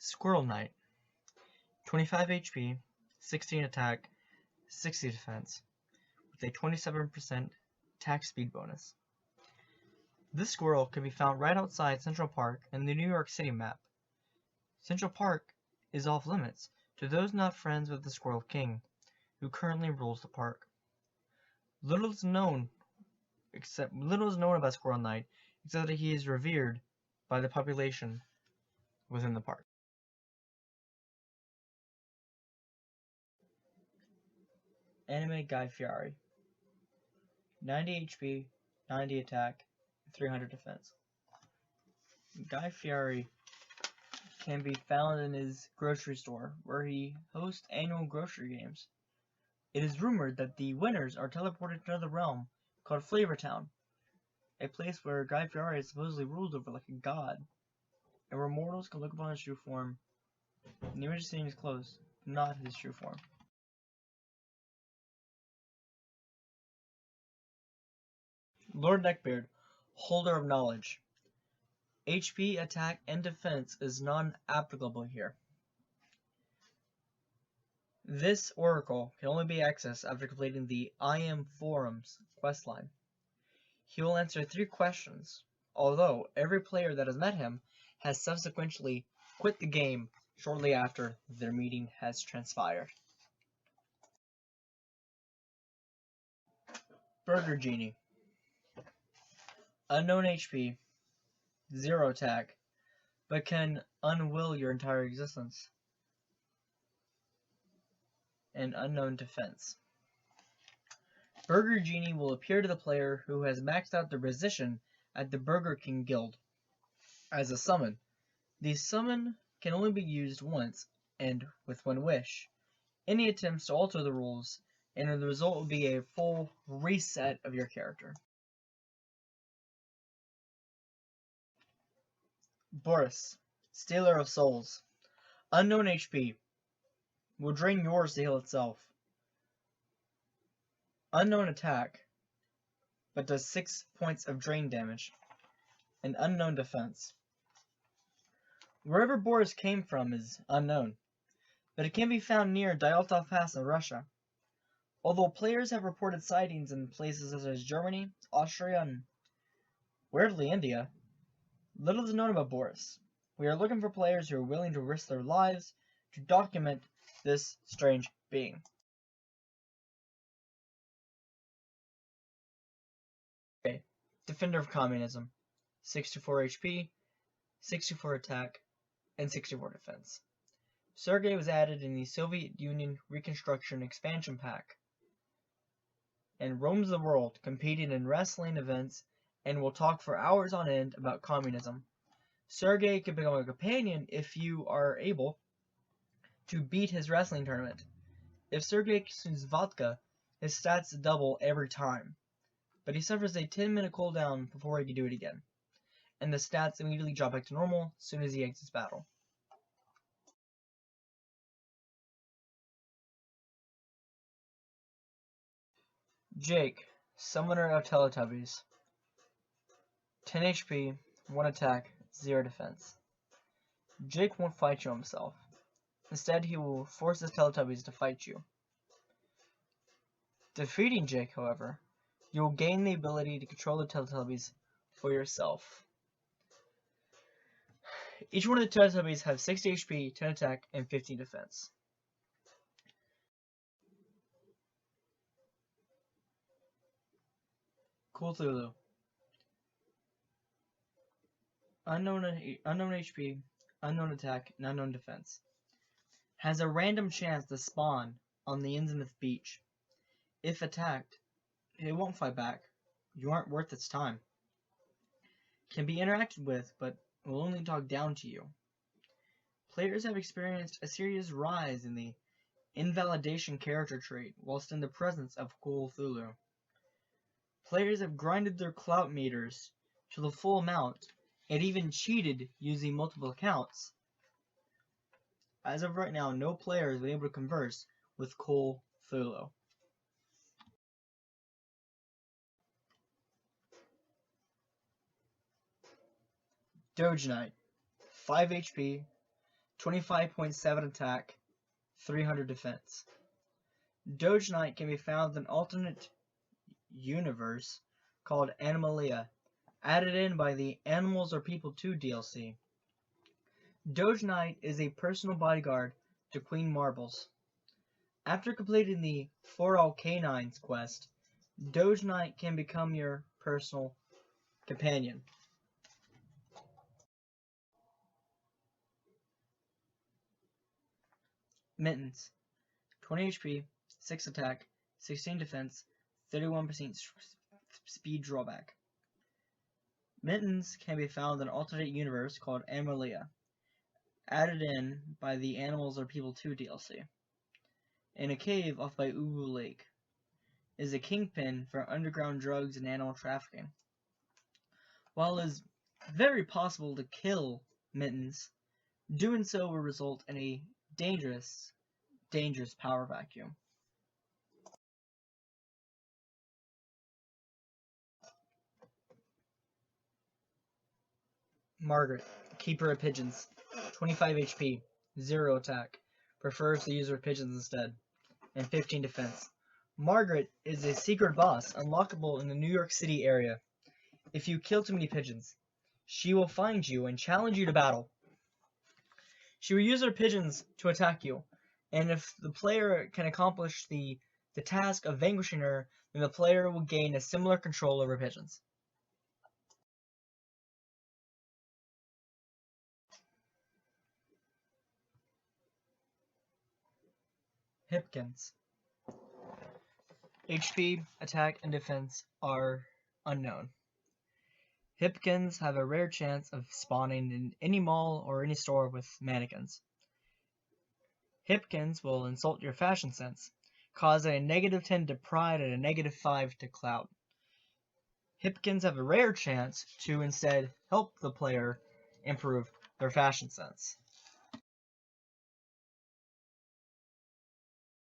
Squirrel Knight, 25 HP, 16 attack, 60 defense, with a 27% attack speed bonus. This squirrel can be found right outside Central Park in the New York City map. Central Park is off limits to those not friends with the Squirrel King, who currently rules the park. Little is known about Squirrel Knight except that he is revered by the population within the park. Anime Guy Fieri, 90 HP, 90 attack, 300 defense. Guy Fieri can be found in his grocery store, where he hosts annual grocery games. It is rumored that the winners are teleported to another realm called Flavor Town, a place where Guy Fieri is supposedly ruled over like a god, and where mortals can look upon his true form. The image seen in his clothes, not his true form. Lord Neckbeard, Holder of Knowledge. HP, attack, and defense is non-applicable here. This oracle can only be accessed after completing the I Am Forums questline. He will answer 3 questions, although every player that has met him has subsequently quit the game shortly after their meeting has transpired. Burger Genie. Unknown HP, 0 attack, but can unwill your entire existence. And unknown defense. Burger Genie will appear to the player who has maxed out their position at the Burger King Guild as a summon. The summon can only be used once and with one wish. Any attempts to alter the rules, and the result will be a full reset of your character. Boris, Stealer of Souls. Unknown HP. Will drain yours to heal itself. Unknown attack, but does 6 points of drain damage. And unknown defense. Wherever Boris came from is unknown, but it can be found near Dyaltov Pass in Russia. Although players have reported sightings in places such as Germany, Austria, and weirdly India, little is known about Boris. We are looking for players who are willing to risk their lives to document this strange being. Okay. Defender of Communism, 64 HP, 64 attack, and 64 defense. Sergei was added in the Soviet Union Reconstruction Expansion Pack and roams the world competing in wrestling events and will talk for hours on end about communism. Sergei can become a companion if you are able to beat his wrestling tournament. If Sergei consumes vodka, his stats double every time, but he suffers a 10-minute cooldown before he can do it again, and the stats immediately drop back to normal as soon as he exits battle. Jake, Summoner of Teletubbies. 10 HP, 1 attack, 0 defense. Jake won't fight you himself. Instead, he will force his Teletubbies to fight you. Defeating Jake, however, you will gain the ability to control the Teletubbies for yourself. Each one of the Teletubbies have 60 HP, 10 attack, and 15 defense. Cthulhu. Unknown HP, unknown attack, and unknown defense. Has a random chance to spawn on the Innsmouth beach. If attacked, it won't fight back. You aren't worth its time. Can be interacted with, but will only talk down to you. Players have experienced a serious rise in the invalidation character trait whilst in the presence of Cthulhu. Players have grinded their clout meters to the full amount and even cheated using multiple accounts. As of right now, no player has been able to converse with Cthulhu. Doge Knight, 5 HP, 25.7 attack, 300 defense. Doge Knight can be found in an alternate universe called Animalia, added in by the Animals Are People 2 DLC. Doge Knight is a personal bodyguard to Queen Marbles. After completing the For All Canines quest, Doge Knight can become your personal companion. Mittens. 20 HP, 6 attack, 16 defense, 31% speed drawback. Mittens can be found in an alternate universe called Animalia, added in by the Animals Are People 2 DLC. In a cave off by Ubu Lake, is a kingpin for underground drugs and animal trafficking. While it is very possible to kill Mittens, doing so will result in a dangerous power vacuum. Margaret, Keeper of Pigeons, 25 HP, 0 attack, prefers the user of pigeons instead, and 15 defense. Margaret is a secret boss unlockable in the New York City area. If you kill too many pigeons, she will find you and challenge you to battle. She will use her pigeons to attack you, and if the player can accomplish the task of vanquishing her, then the player will gain a similar control over pigeons. Hipkins. HP, attack, and defense are unknown. Hipkins have a rare chance of spawning in any mall or any store with mannequins. Hipkins will insult your fashion sense, causing a -10 to pride and a -5 to clout. Hipkins have a rare chance to instead help the player improve their fashion sense.